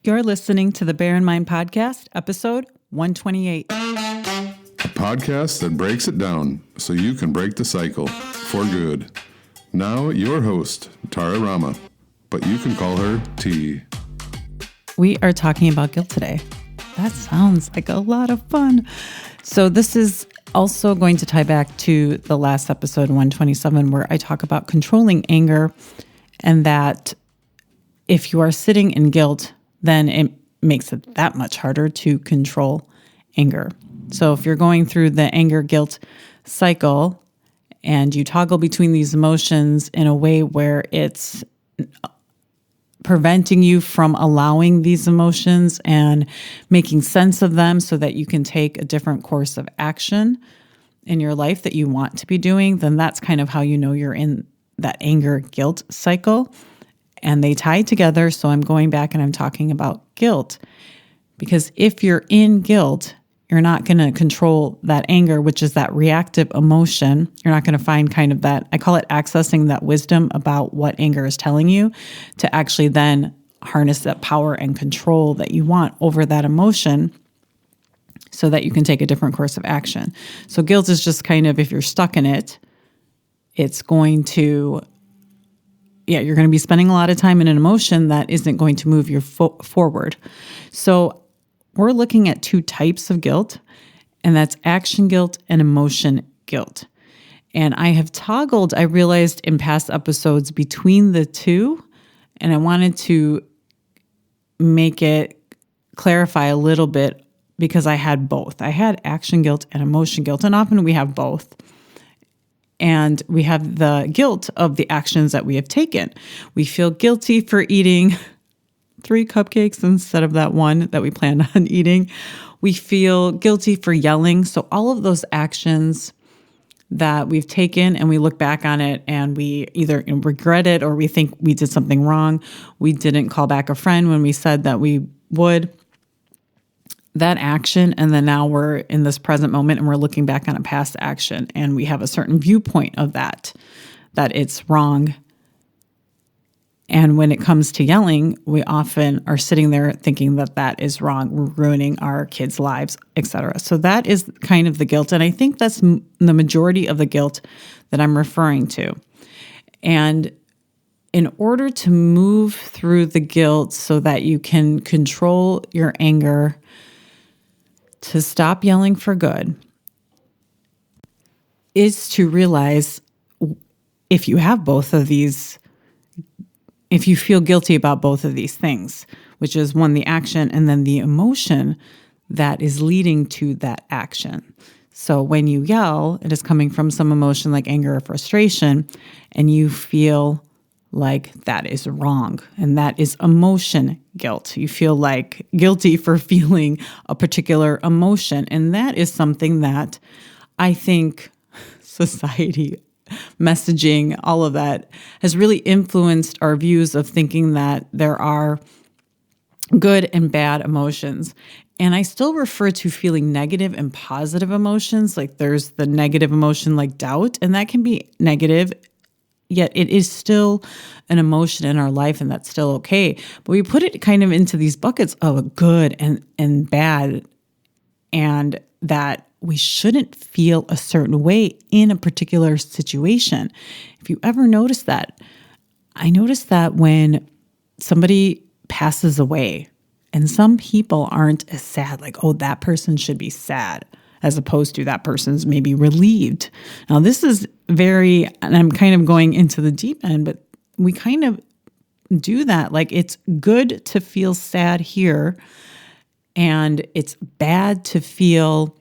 You're listening to the Bear in Mind Podcast, episode 128. A podcast that breaks it down so you can break the cycle for good. Now, your host, Tara Rama, but you can call her T. We are talking about guilt today. That sounds like a lot of fun. So this is also going to tie back to the last episode, 127, where I talk about controlling anger, and that if you are sitting in guilt, then it makes it that much harder to control anger. So if you're going through the anger guilt cycle and you toggle between these emotions in a way where it's preventing you from allowing these emotions and making sense of them so that you can take a different course of action in your life that you want to be doing, then that's kind of how you know you're in that anger guilt cycle. And they tie together. So I'm going back and I'm talking about guilt, because if you're in guilt, you're not going to control that anger, which is that reactive emotion. You're not going to find kind of that, I call it accessing that wisdom about what anger is telling you to actually then harness that power and control that you want over that emotion so that you can take a different course of action. So guilt is just kind of, if you're stuck in it, it's going to, you're going to be spending a lot of time in an emotion that isn't going to move you forward. So we're looking at two types of guilt, and that's action guilt and emotion guilt. And I have toggled, I realized in past episodes, between the two, and I wanted to make it clarify a little bit because I had both. I had action guilt and emotion guilt, and often we have both. And we have the guilt of the actions that we have taken. We feel guilty for eating 3 cupcakes instead of that one that we planned on eating. We feel guilty for yelling. So all of those actions that we've taken, and we look back on it and we either regret it or we think we did something wrong. We didn't call back a friend when we said that we would. That action, and then now we're in this present moment and we're looking back on a past action and we have a certain viewpoint of that it's wrong. And when it comes to yelling, we often are sitting there thinking that is wrong. We're ruining our kids' lives, etc. So that is kind of the guilt. And I think that's the majority of the guilt that I'm referring to. And in order to move through the guilt so that you can control your anger, to stop yelling for good, is to realize if you have both of these, if you feel guilty about both of these things, which is one, the action, and then the emotion that is leading to that action. So when you yell, it is coming from some emotion like anger or frustration, and you feel like that is wrong. And that is emotion guilt. You feel like guilty for feeling a particular emotion. And that is something that I think society, messaging, all of that has really influenced our views of thinking that there are good and bad emotions. And I still refer to feeling negative and positive emotions. Like there's the negative emotion like doubt, and that can be negative, yet it is still an emotion in our life, and that's still okay. But we put it kind of into these buckets of good and bad, and that we shouldn't feel a certain way in a particular situation. If you ever notice that, I noticed that when somebody passes away, and some people aren't as sad, like, oh, that person should be sad, as opposed to that person's maybe relieved. Now, this is and I'm kind of going into the deep end, but we kind of do that. Like, it's good to feel sad here, and it's bad to feel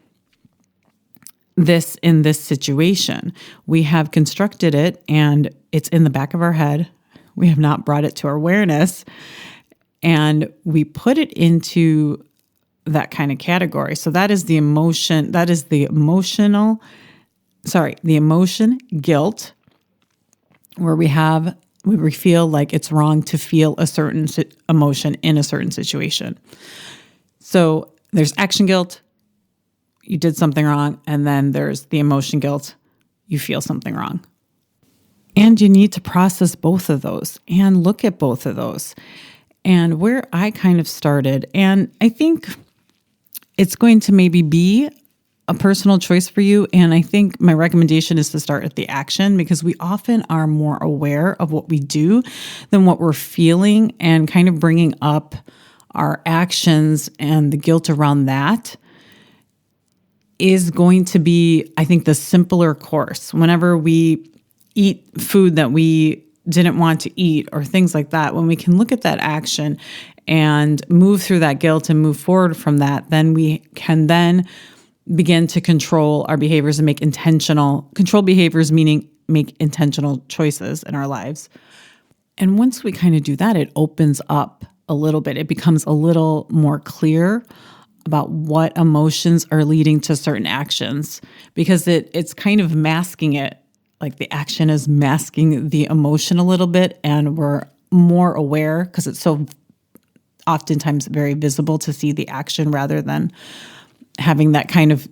this in this situation. We have constructed it, and it's in the back of our head. We have not brought it to our awareness, and we put it into that kind of category. So that is the emotion, the emotion guilt, where we feel like it's wrong to feel a certain emotion in a certain situation. So there's action guilt, you did something wrong, and then there's the emotion guilt, you feel something wrong. And you need to process both of those and look at both of those. And where I kind of started, and I think it's going to maybe be a personal choice for you. And I think my recommendation is to start at the action, because we often are more aware of what we do than what we're feeling, and kind of bringing up our actions and the guilt around that is going to be, I think, the simpler course. Whenever we eat food that we didn't want to eat or things like that, when we can look at that action and move through that guilt and move forward from that, then we can then begin to control our behaviors and make control behaviors, meaning make intentional choices in our lives. And once we kind of do that, it opens up a little bit. It becomes a little more clear about what emotions are leading to certain actions, because it's kind of masking it. Like the action is masking the emotion a little bit, and we're more aware because it's so oftentimes very visible to see the action rather than having that kind of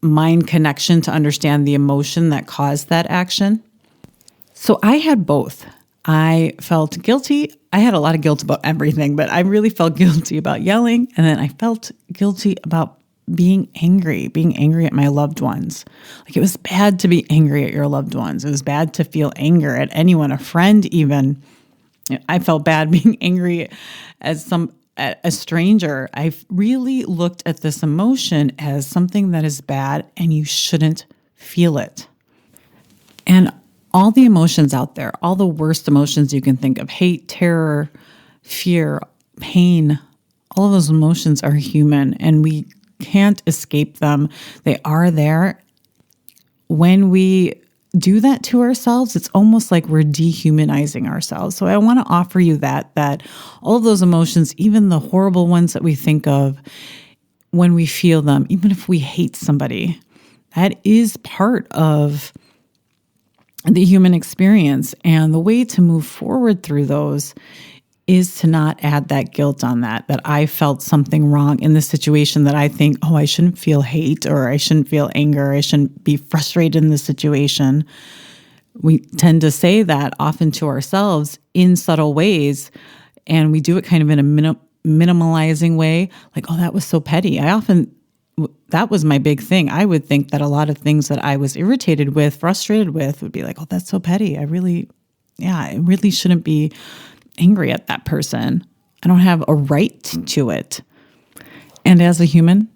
mind connection to understand the emotion that caused that action. So I had both. I felt guilty. I had a lot of guilt about everything, but I really felt guilty about yelling. And then I felt guilty about being angry at my loved ones. Like, it was bad to be angry at your loved ones. It was bad to feel anger at anyone, a friend even. I felt bad being angry at a stranger. I really looked at this emotion as something that is bad and you shouldn't feel it. And all the emotions out there, all the worst emotions you can think of, hate, terror, fear, pain, all of those emotions are human and we can't escape them. They are there. When we do that to ourselves, it's almost like we're dehumanizing ourselves. So I want to offer you that all of those emotions, even the horrible ones that we think of, when we feel them, even if we hate somebody, that is part of the human experience. And the way to move forward through those is to not add that guilt on that I felt something wrong in this situation, that I think, oh, I shouldn't feel hate, or I shouldn't feel anger, I shouldn't be frustrated in this situation. We tend to say that often to ourselves in subtle ways, and we do it kind of in a minimalizing way, like, oh, that was so petty. That was my big thing. I would think that a lot of things that I was irritated with, frustrated with, would be like, oh, that's so petty. I really shouldn't be angry at that person. I don't have a right to it. And as a human,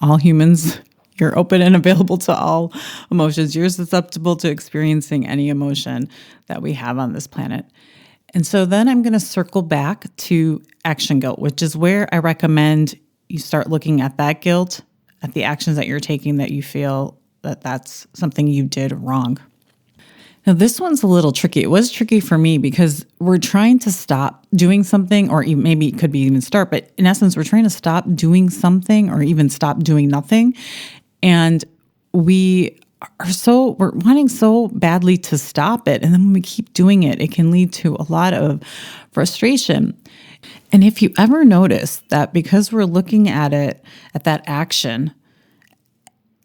all humans, you're open and available to all emotions. You're susceptible to experiencing any emotion that we have on this planet. And so then I'm going to circle back to action guilt, which is where I recommend you start looking at that guilt, at the actions that you're taking that you feel that that's something you did wrong. Now, this one's a little tricky. It was tricky for me because we're trying to stop doing something, or maybe it could be even start, but in essence, we're trying to stop doing something or even stop doing nothing. And we're wanting so badly to stop it. And then when we keep doing it, it can lead to a lot of frustration. And if you ever notice that because we're looking at it, at that action,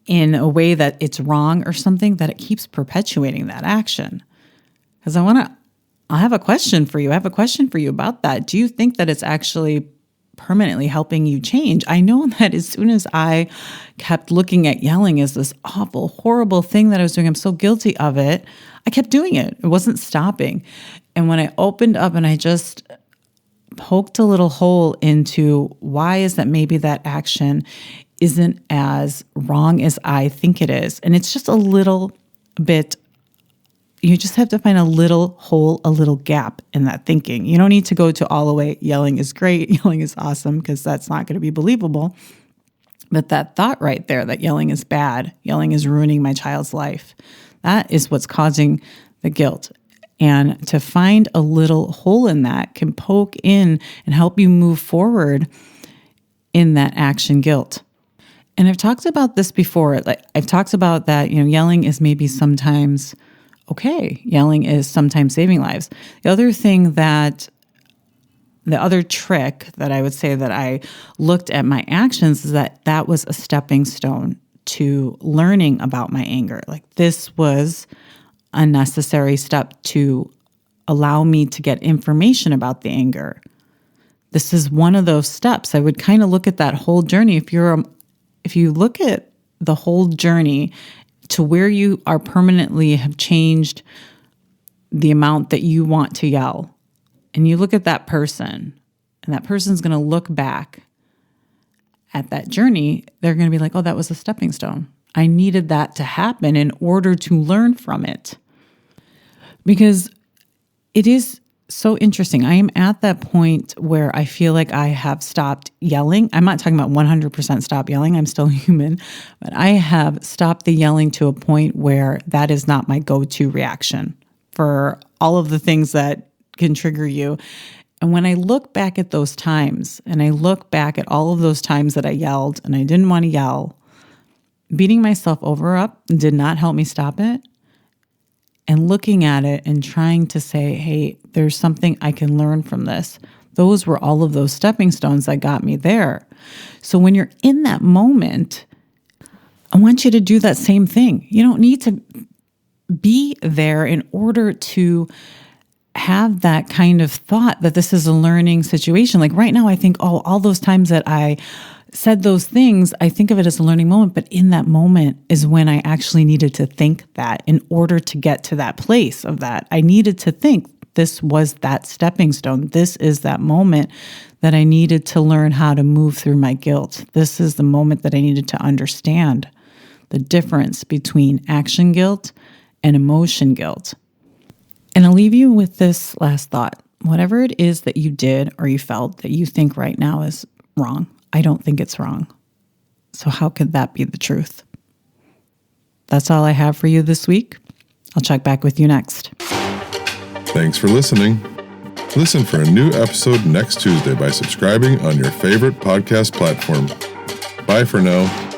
in a way that it's wrong or something, that it keeps perpetuating that action. Because I have a question for you. I have a question for you about that. Do you think that it's actually permanently helping you change? I know that as soon as I kept looking at yelling as this awful, horrible thing that I was doing, I'm so guilty of it, I kept doing it. It wasn't stopping. And when I opened up and I just poked a little hole into why is that maybe that action isn't as wrong as I think it is. And it's just a little bit, you just have to find a little hole, a little gap in that thinking. You don't need to go to all the way, yelling is great, yelling is awesome, because that's not going to be believable. But that thought right there, that yelling is bad, yelling is ruining my child's life, that is what's causing the guilt. And to find a little hole in that can poke in and help you move forward in that action guilt. And I've talked about this before. Like, I've talked about that, yelling is maybe sometimes okay. Yelling is sometimes saving lives. The other trick that I would say that I looked at my actions is that was a stepping stone to learning about my anger. Like, this was a necessary step to allow me to get information about the anger. This is one of those steps. I would kind of look at that whole journey. If you look at the whole journey to where you are permanently have changed the amount that you want to yell, and you look at that person, and that person's going to look back at that journey, they're going to be like, oh, that was a stepping stone. I needed that to happen in order to learn from it. Because it is so interesting. I am at that point where I feel like I have stopped yelling. I'm not talking about 100% stop yelling. I'm still human, but I have stopped the yelling to a point where that is not my go-to reaction for all of the things that can trigger you. And when I look back at those times, and I look back at all of those times that I yelled and I didn't want to yell, beating myself up did not help me stop it. And looking at it and trying to say, hey, there's something I can learn from this. Those were all of those stepping stones that got me there. So when you're in that moment, I want you to do that same thing. You don't need to be there in order to have that kind of thought that this is a learning situation. Like right now, I think, all those times that I said those things, I think of it as a learning moment, but in that moment is when I actually needed to think that in order to get to that place of that. I needed to think this was that stepping stone. This is that moment that I needed to learn how to move through my guilt. This is the moment that I needed to understand the difference between action guilt and emotion guilt. And I'll leave you with this last thought. Whatever it is that you did or you felt that you think right now is wrong, I don't think it's wrong. So how could that be the truth? That's all I have for you this week. I'll check back with you next. Thanks for listening. Listen for a new episode next Tuesday by subscribing on your favorite podcast platform. Bye for now.